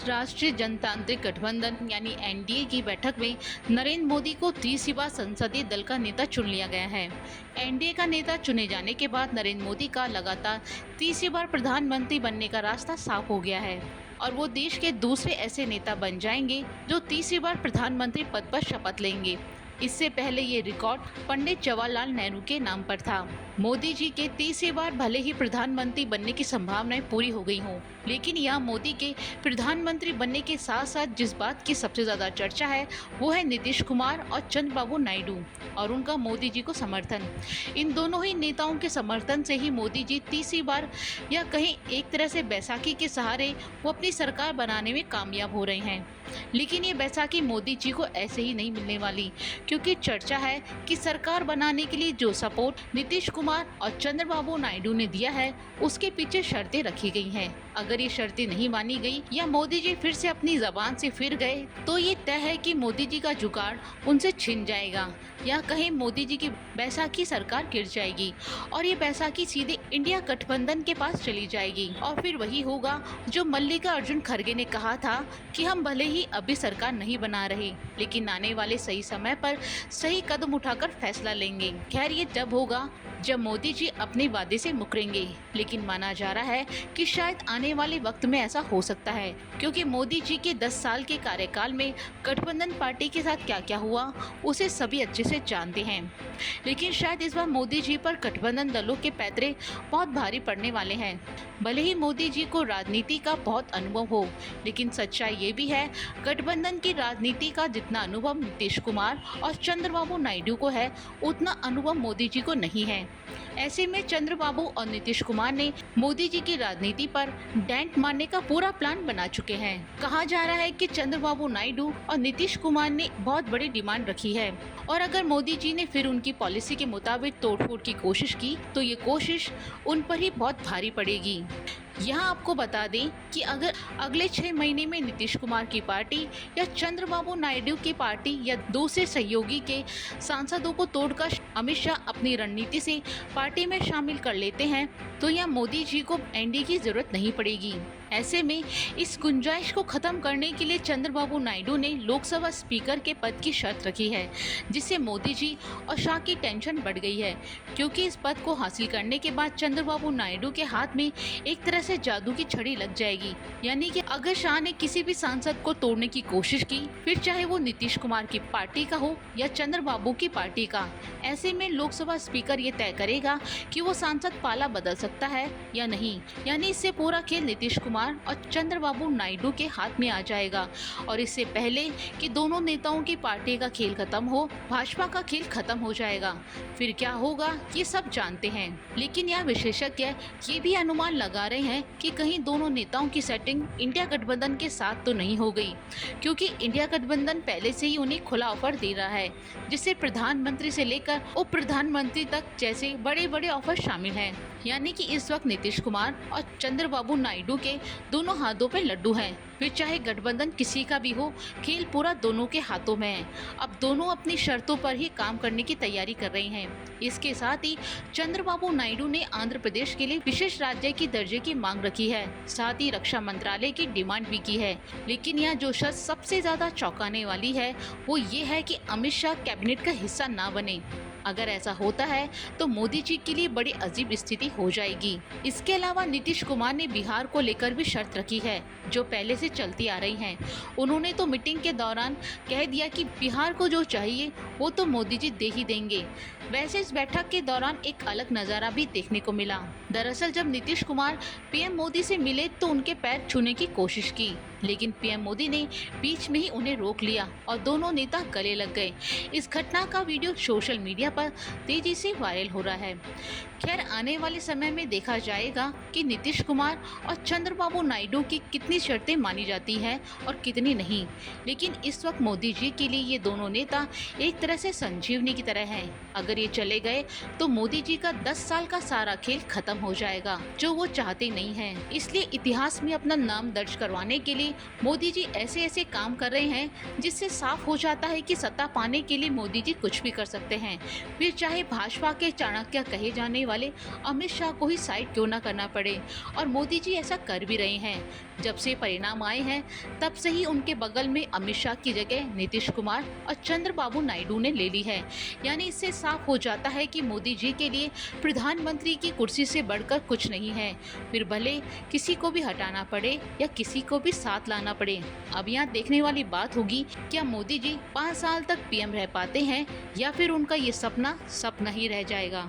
राष्ट्रीय जनतांत्रिक गठबंधन यानी एनडीए की बैठक में नरेंद्र मोदी को तीसरी बार संसदीय दल का नेता चुन लिया गया है। एनडीए का नेता चुने जाने के बाद नरेंद्र मोदी का लगातार तीसरी बार प्रधानमंत्री बनने का रास्ता साफ हो गया है और वो देश के दूसरे ऐसे नेता बन जाएंगे जो तीसरी बार प्रधानमंत्री पद पर शपथ लेंगे। इससे पहले ये रिकॉर्ड पंडित जवाहरलाल नेहरू के नाम पर था। मोदी जी के तीसरी बार भले ही प्रधानमंत्री बनने की संभावनाएं पूरी हो गई हों, लेकिन यहाँ मोदी के प्रधानमंत्री बनने के साथ साथ जिस बात की सबसे ज़्यादा चर्चा है वो है नीतीश कुमार और चंद्रबाबू नायडू और उनका मोदी जी को समर्थन। इन दोनों ही नेताओं के समर्थन से ही मोदी जी तीसरी बार या कहीं एक तरह से बैसाखी के सहारे वो अपनी सरकार बनाने में कामयाब हो रहे हैं। लेकिन ये बैसाखी मोदी जी को ऐसे ही नहीं मिलने वाली, क्योंकि चर्चा है कि सरकार बनाने के लिए जो सपोर्ट नीतीश कुमार और चंद्रबाबू नायडू ने दिया है उसके पीछे शर्तें रखी गई हैं। अगर ये शर्तें नहीं मानी गई या मोदी जी फिर से अपनी जबान से फिर गए तो ये तय है कि मोदी जी का जुगाड़ उनसे छिन जाएगा या कहीं मोदी जी की बैसाखी सरकार गिर जाएगी और ये बैसाखी सीधे इंडिया गठबंधन के पास चली जाएगी और फिर वही होगा जो मल्लिकार्जुन खड़गे ने कहा था कि हम भले ही अभी सरकार नहीं बना रहे लेकिन आने वाले सही समय पर सही कदम उठाकर फैसला लेंगे। खैर ये तब होगा जब मोदी जी अपने वादे से मुकरेंगे, लेकिन माना जा रहा है कि शायद आने वाले वक्त में ऐसा हो सकता है, क्योंकि मोदी जी के 10 साल के कार्यकाल में गठबंधन पार्टी के साथ क्या क्या हुआ उसे सभी अच्छे से जानते हैं। लेकिन शायद इस बार मोदी जी पर गठबंधन दलों के पैतरे बहुत भारी पड़ने वाले हैं। भले ही मोदी जी को राजनीति का बहुत अनुभव हो, लेकिन सच्चाई ये भी है गठबंधन की राजनीति का जितना अनुभव नीतीश कुमार और चंद्रबाबू नायडू को है उतना अनुभव मोदी जी को नहीं है। ऐसे में चंद्रबाबू और नीतीश कुमार ने मोदी जी की राजनीति पर डेंट मारने का पूरा प्लान बना चुके हैं। कहा जा रहा है कि चंद्रबाबू नायडू और नीतीश कुमार ने बहुत बड़ी डिमांड रखी है और अगर मोदी जी ने फिर उनकी पॉलिसी के मुताबिक तोड़फोड़ की कोशिश की तो ये कोशिश उन पर ही बहुत भारी पड़ेगी। यहाँ आपको बता दें कि अगर अगले 6 महीने में नीतीश कुमार की पार्टी या चंद्रबाबू नायडू की पार्टी या दूसरे सहयोगी के सांसदों को तोड़कर अमित शाह अपनी रणनीति से पार्टी में शामिल कर लेते हैं तो यहाँ मोदी जी को एनडीए की जरूरत नहीं पड़ेगी। ऐसे में इस गुंजाइश को खत्म करने के लिए चंद्रबाबू नायडू ने लोकसभा स्पीकर के पद की शर्त रखी है, जिससे मोदी जी और शाह की टेंशन बढ़ गई है, क्योंकि इस पद को हासिल करने के बाद चंद्रबाबू नायडू के हाथ में एक तरह से जादू की छड़ी लग जाएगी। यानी कि अगर शाह ने किसी भी सांसद को तोड़ने की कोशिश की, फिर चाहे वो नीतीश कुमार की पार्टी का हो या चंद्रबाबू की पार्टी का, ऐसे में लोकसभा स्पीकर ये तय करेगा कि वो सांसद पाला बदल सकता है या नहीं। यानी इससे पूरा खेल नीतीश कुमार और चंद्रबाबू नायडू के हाथ में आ जाएगा और इससे पहले कि दोनों नेताओं की पार्टी का खेल खत्म हो, भाजपा का खेल खत्म हो जाएगा। फिर क्या होगा ये सब जानते हैं, लेकिन यह विशेषज्ञ ये भी अनुमान लगा रहे हैं कि कहीं दोनों नेताओं की सेटिंग इंडिया गठबंधन के साथ तो नहीं हो गई, क्योंकि इंडिया गठबंधन पहले से ही उन्हें खुला ऑफर दे रहा है, जिससे प्रधानमंत्री से लेकर उप प्रधानमंत्री तक जैसे बड़े बड़े ऑफर शामिल हैं। यानी कि इस वक्त नीतीश कुमार और चंद्रबाबू नायडू के दोनों हाथों पे लड्डू हैं। फिर चाहे गठबंधन किसी का भी हो, खेल पूरा दोनों के हाथों में है। अब दोनों अपनी शर्तों पर ही काम करने की तैयारी कर रहे हैं। इसके साथ ही चंद्रबाबू नायडू ने आंध्र प्रदेश के लिए विशेष राज्य की दर्जे की मांग रखी है, साथ ही रक्षा मंत्रालय की डिमांड भी की है। लेकिन यहाँ जो शर्त सबसे ज्यादा चौंकाने वाली है वो ये है कि अमित शाह कैबिनेट का हिस्सा ना बने। अगर ऐसा होता है तो मोदी जी के लिए बड़ी अजीब स्थिति हो जाएगी। इसके अलावा नीतीश कुमार ने बिहार को लेकर भी शर्त रखी है, जो पहले से चलती आ रही हैं। उन्होंने तो मीटिंग के दौरान कह दिया कि बिहार को जो चाहिए वो तो मोदी जी दे ही देंगे। वैसे इस बैठक के दौरान एक अलग नज़ारा भी देखने को मिला। दरअसल जब नीतीश कुमार पीएम मोदी से मिले तो उनके पैर छूने की कोशिश की, लेकिन पीएम मोदी ने बीच में ही उन्हें रोक लिया और दोनों नेता गले लग गए। इस घटना का वीडियो सोशल मीडिया पर तेजी से वायरल हो रहा है। खैर आने वाले समय में देखा जाएगा कि नीतीश कुमार और चंद्रबाबू नायडू की कितनी शर्तें मानी जाती हैं और कितनी नहीं। लेकिन इस वक्त मोदी जी के लिए ये दोनों नेता एक तरह से संजीवनी की तरह हैं। अगर ये चले गए तो मोदी जी का 10 साल का सारा खेल खत्म हो जाएगा, जो वो चाहते नहीं हैं। इसलिए इतिहास में अपना नाम दर्ज करवाने के लिए मोदी जी ऐसे ऐसे काम कर रहे हैं जिससे साफ हो जाता है कि सत्ता पाने के लिए मोदी जी कुछ भी कर सकते हैं। फिर चाहे भाजपा के चाणक्य कहे जाने वाले अमित शाह को ही साइड क्यों ना करना पड़े। और मोदी जी ऐसा कर भी रहे हैं। जब से परिणाम आए हैं तब से ही उनके बगल में अमित शाह की जगह नीतीश कुमार और चंद्रबाबू नायडू ने ले ली है। यानी इससे साफ हो जाता है कि मोदी जी के लिए प्रधानमंत्री की कुर्सी से बढ़कर कुछ नहीं है, फिर भले किसी को भी हटाना पड़े या किसी को भी साथ लाना पड़े। अब यहाँ देखने वाली बात होगी, क्या मोदी जी 5 साल तक पीएम रह पाते हैं या फिर उनका ये सपना सपना ही रह जाएगा।